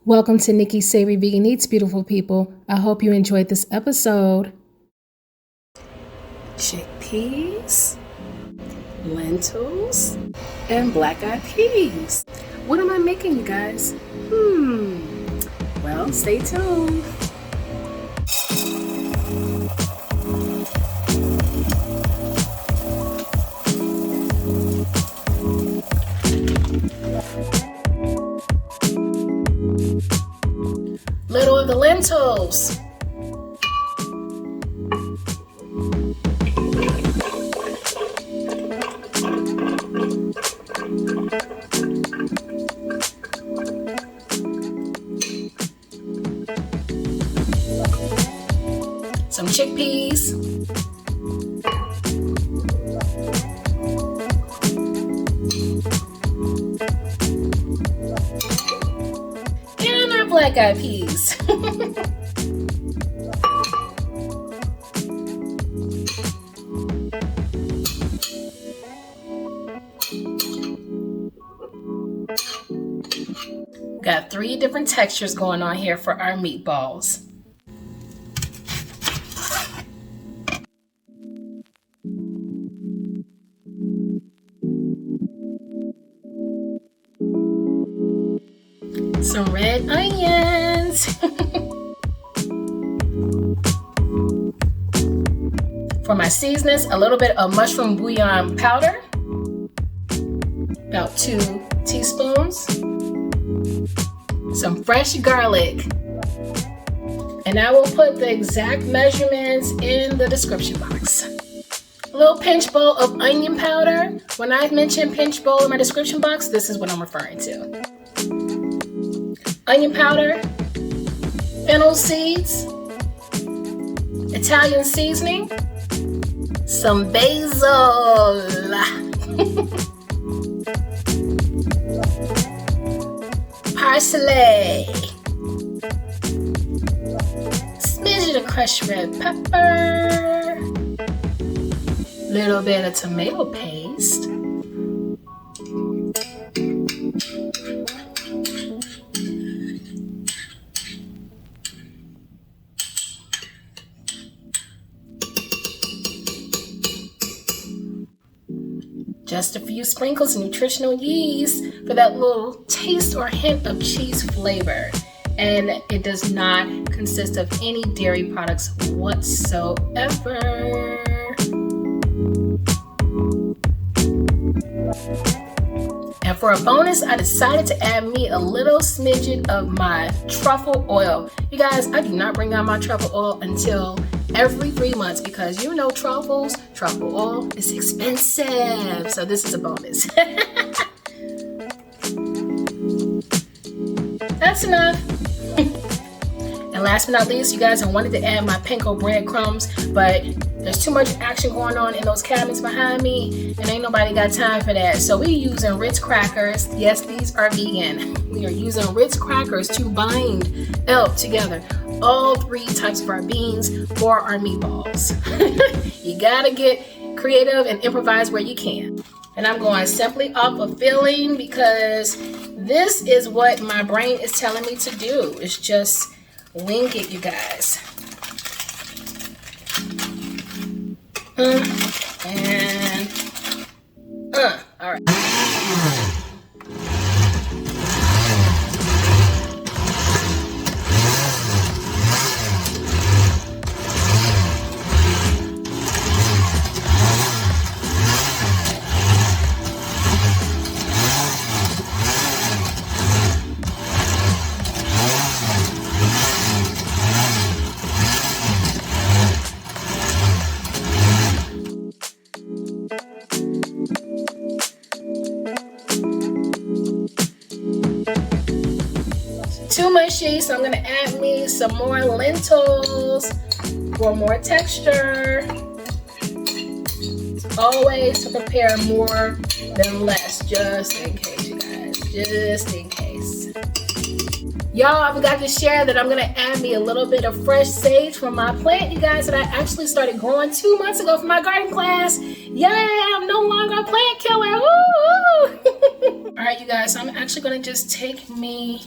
Welcome to Nicky's Savory Vegan Eats, beautiful people. I hope you enjoyed this episode. Chickpeas, lentils, and black-eyed peas. What am I making, you guys? Well, stay tuned. Little of the lentils. Some chickpeas. And our black-eyed peas. Got 3 different textures going on here for our meatballs. Some red onions. For my seasonings, a little bit of mushroom bouillon powder, about 2 teaspoons. Some fresh garlic. And I will put the exact measurements in the description box. A little pinch bowl of onion powder. When I mention pinch bowl in my description box, this is what I'm referring to. Onion powder, fennel seeds, Italian seasoning, some basil, parsley, smidge of crushed red pepper, little bit of tomato paste, just a few sprinkles of nutritional yeast for that little taste or hint of cheese flavor. And it does not consist of any dairy products whatsoever. And for a bonus, I decided to add me a little smidgen of my truffle oil. You guys, I do not bring out my truffle oil until every 3 months because you know truffle oil is expensive. So this is a bonus. That's enough. And last but not least, you guys, I wanted to add my panko breadcrumbs, but there's too much action going on in those cabinets behind me, and ain't nobody got time for that. So we're using Ritz crackers. Yes, these are vegan. We are using Ritz crackers to bind together all 3 types of our beans for our meatballs. You gotta get creative and improvise where you can. And I'm going simply off of feeling because this is what my brain is telling me to do. It's just wing it, you guys. All right. Too mushy, so I'm gonna add me some more lentils for more texture. Always to prepare more than less, just in case, you guys, just in case. Y'all, I forgot to share that I'm gonna add me a little bit of fresh sage from my plant, you guys, that I actually started growing 2 months ago for my garden class. Yay, I'm no longer a plant killer. Woo! All right, you guys, so I'm actually gonna just take me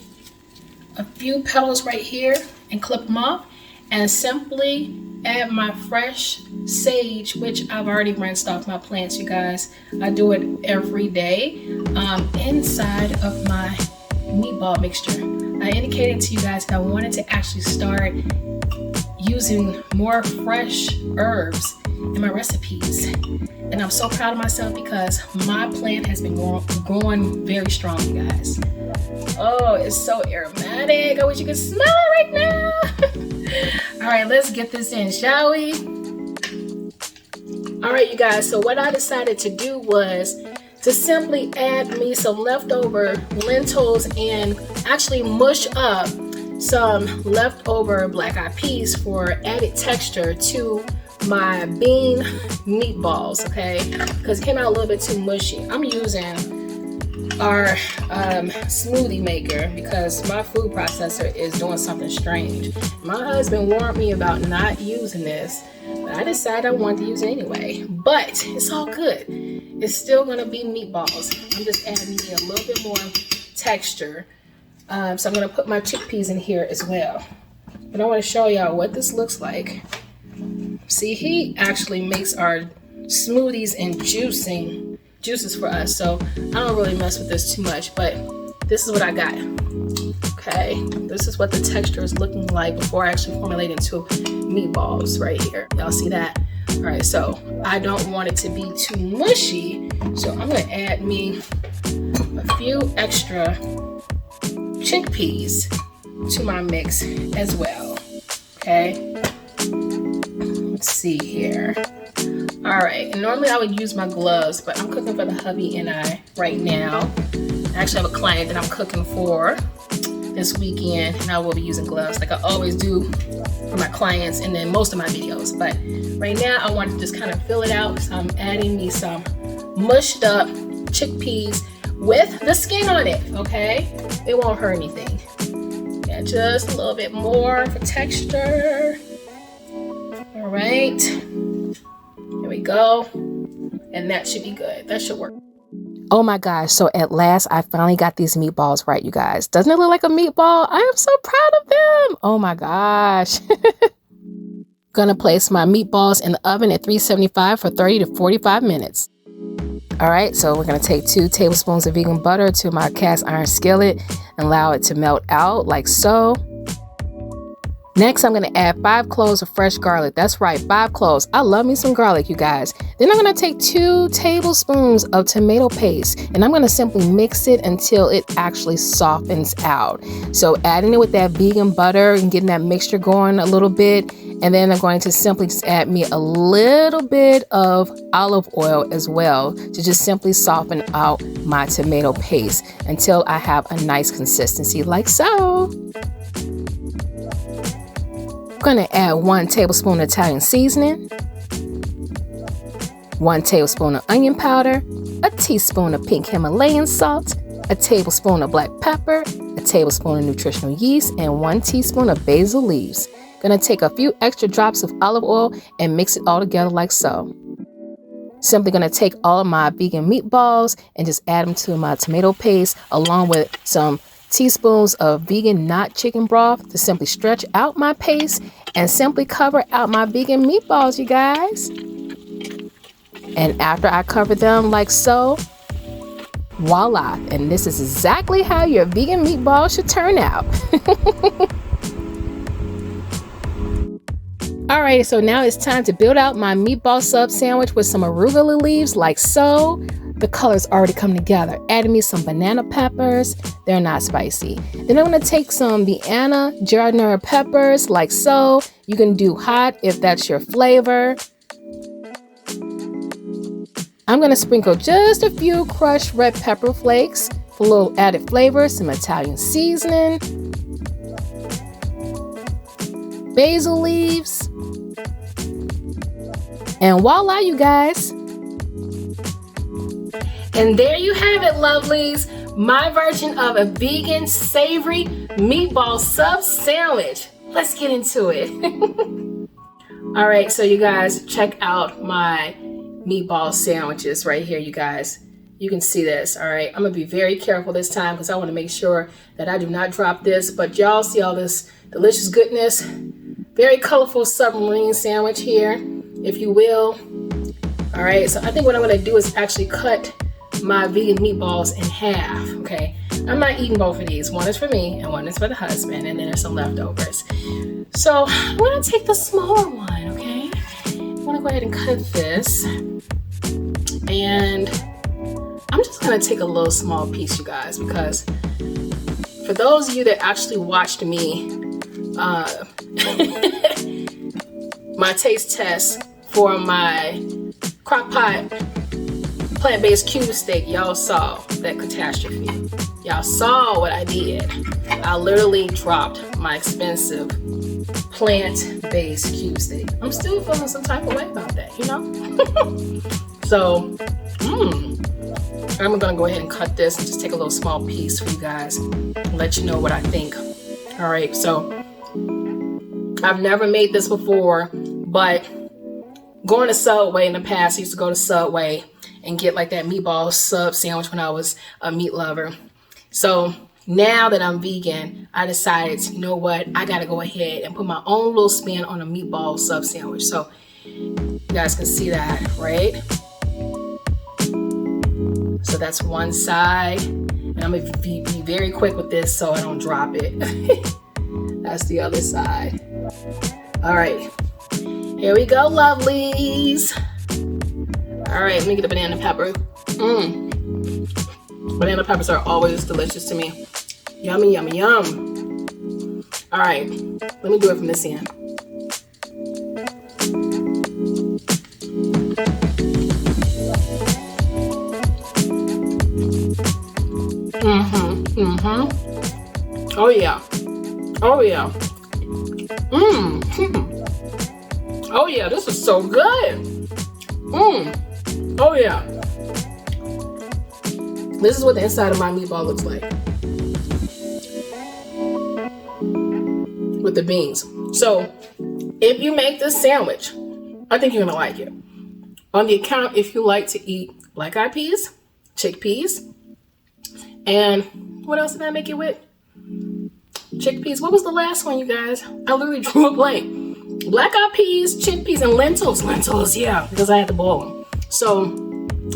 a few petals right here and clip them off, and simply add my fresh sage, which I've already rinsed off my plants, you guys. I do it every day inside of my meatball mixture. I indicated to you guys that I wanted to actually start using more fresh herbs in my recipes. And I'm so proud of myself because my plant has been growing very strong, you guys. Oh, it's so aromatic. I wish you could smell it right now. All right, let's get this in, shall we? All right, you guys, so what I decided to do was to simply add me some leftover lentils and actually mush up some leftover black-eyed peas for added texture to my bean meatballs, okay? Because it came out a little bit too mushy. I'm using our smoothie maker because my food processor is doing something strange. My husband warned me about not using this, but I decided I wanted to use it anyway. But it's all good. It's still gonna be meatballs. I'm just adding me a little bit more texture. So I'm gonna put my chickpeas in here as well. But I wanna show y'all what this looks like. See, he actually makes our smoothies and juices for us. So I don't really mess with this too much, but this is what I got. Okay, this is what the texture is looking like before I actually formulate into meatballs right here. Y'all see that? All right, so I don't want it to be too mushy. So I'm gonna add me a few extra chickpeas to my mix as well. Okay, let's see here. All right, and normally I would use my gloves, but I'm cooking for the hubby and I right now. I actually have a client that I'm cooking for this weekend, and I will be using gloves like I always do for my clients and then most of my videos. But right now I want to just kind of fill it out, so I'm adding me some mushed up chickpeas with the skin on it, okay? It won't hurt anything. Yeah, just a little bit more for texture. All right, here we go. And that should be good. That should work. Oh my gosh, so at last I finally got these meatballs right, you guys. Doesn't it look like a meatball? I am so proud of them. Oh my gosh. Gonna place my meatballs in the oven at 375 for 30 to 45 minutes. All right, so we're gonna take 2 tablespoons of vegan butter to my cast iron skillet and allow it to melt out like so. Next, I'm gonna add 5 cloves of fresh garlic. That's right, 5 cloves. I love me some garlic, you guys. Then I'm gonna take 2 tablespoons of tomato paste, and I'm gonna simply mix it until it actually softens out. So adding it with that vegan butter and getting that mixture going a little bit. And then I'm going to simply add me a little bit of olive oil as well to just simply soften out my tomato paste until I have a nice consistency like so. I'm going to add 1 tablespoon of Italian seasoning, 1 tablespoon of onion powder, a teaspoon of pink Himalayan salt, a tablespoon of black pepper, a tablespoon of nutritional yeast, and 1 teaspoon of basil leaves. Gonna take a few extra drops of olive oil and mix it all together like so. Simply gonna take all of my vegan meatballs and just add them to my tomato paste along with some teaspoons of vegan not chicken broth to simply stretch out my paste and simply cover out my vegan meatballs, you guys. And after I cover them like so, voila, and this is exactly how your vegan meatballs should turn out. Alright, so now it's time to build out my meatball sub sandwich with some arugula leaves like so. The colors already come together. Adding me some banana peppers. They're not spicy. Then I'm going to take some Vienna Giardiniera peppers like so. You can do hot if that's your flavor. I'm going to sprinkle just a few crushed red pepper flakes for a little added flavor. Some Italian seasoning. Basil leaves. And voila, you guys. And there you have it, lovelies. My version of a vegan savory meatball sub sandwich. Let's get into it. All right, so you guys, check out my meatball sandwiches right here, you guys. You can see this, all right? I'm gonna be very careful this time because I wanna make sure that I do not drop this, but y'all see all this delicious goodness. Very colorful submarine sandwich here, if you will. All right, so I think what I'm gonna do is actually cut my vegan meatballs in half, okay? I'm not eating both of these. One is for me and one is for the husband, and then there's some leftovers. So I'm gonna take the smaller one, okay? I'm gonna go ahead and cut this. And I'm just gonna take a little small piece, you guys, because for those of you that actually watched me, my taste test for my crock pot plant-based cube steak, y'all saw that catastrophe. Y'all saw what I did. I literally dropped my expensive plant-based cube steak. I'm still feeling some type of way about that, you know? So, I'm gonna go ahead and cut this and just take a little small piece for you guys and let you know what I think. All right, so I've never made this before, but going to Subway in the past, I used to go to Subway and get like that meatball sub sandwich when I was a meat lover. So now that I'm vegan, I decided, you know what, I gotta go ahead and put my own little spin on a meatball sub sandwich. So you guys can see that, right? So that's one side, and I'm gonna be very quick with this so I don't drop it. That's the other side. All right, here we go, lovelies. All right, let me get the banana pepper. Banana peppers are always delicious to me. Yummy, yummy, yum. All right, let me do it from this end. Oh yeah. Oh yeah. Oh yeah, this is so good. Oh yeah. This is what the inside of my meatball looks like. With the beans. So, if you make this sandwich, I think you're gonna like it. On the account, if you like to eat black-eyed peas, chickpeas, and what else did I make it with? Chickpeas. What was the last one, you guys? I literally drew a blank. Black-eyed peas, chickpeas, and lentils. Lentils, yeah, because I had to boil them. So,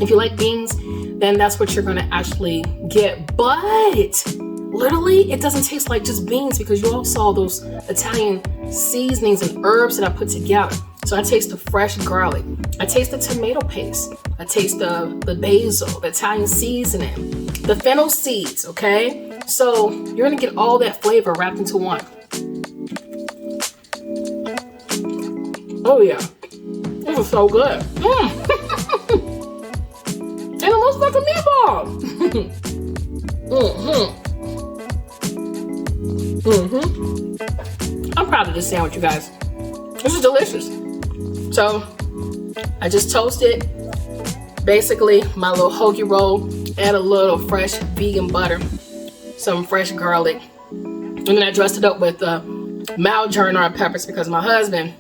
if you like beans, then that's what you're gonna actually get. But literally, it doesn't taste like just beans because you all saw those Italian seasonings and herbs that I put together. So I taste the fresh garlic. I taste the tomato paste. I taste the basil, the Italian seasoning, the fennel seeds, okay? So you're gonna get all that flavor wrapped into one. Oh yeah, this is so good. And it looks like a meatball. I'm proud of this sandwich, you guys. This is delicious. So I just toasted basically my little hoagie roll, add a little fresh vegan butter, some fresh garlic, and then I dressed it up with mild Giardiniera peppers because my husband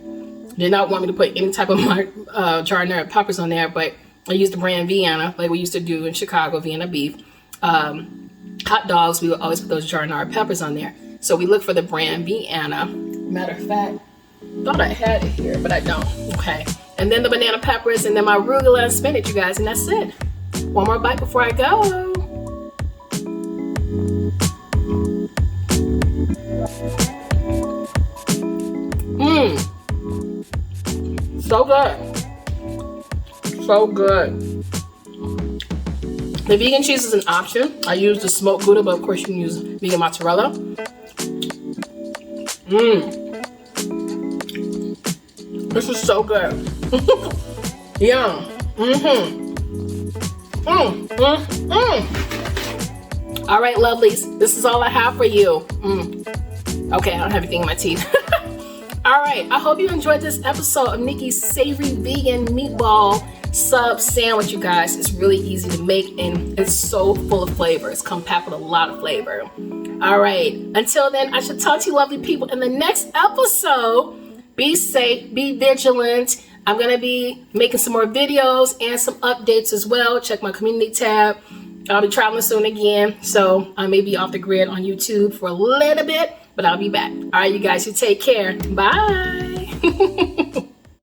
did not want me to put any type of Giardiniera peppers on there, but I used the brand Vienna, like we used to do in Chicago, Vienna beef. Hot dogs, we would always put those Giardiniera peppers on there. So we look for the brand Vienna. Matter of fact, thought I had it here, but I don't. Okay. And then the banana peppers, and then my arugula and spinach, you guys, and that's it. One more bite before I go. So good. So good. The vegan cheese is an option. I use the smoked Gouda, but of course you can use vegan mozzarella. This is so good. Yum. All right, lovelies. This is all I have for you. Okay, I don't have anything in my teeth. All right, I hope you enjoyed this episode of Nicky's Savory Vegan Meatball Sub Sandwich, you guys. It's really easy to make and it's so full of flavor. It's compact with a lot of flavor. All right, until then, I should talk to you lovely people in the next episode. Be safe, be vigilant, I'm gonna be making some more videos and some updates as well. Check my community tab. I'll be traveling soon again, so I may be off the grid on YouTube for a little bit, but I'll be back. All right, you guys, you take care. Bye.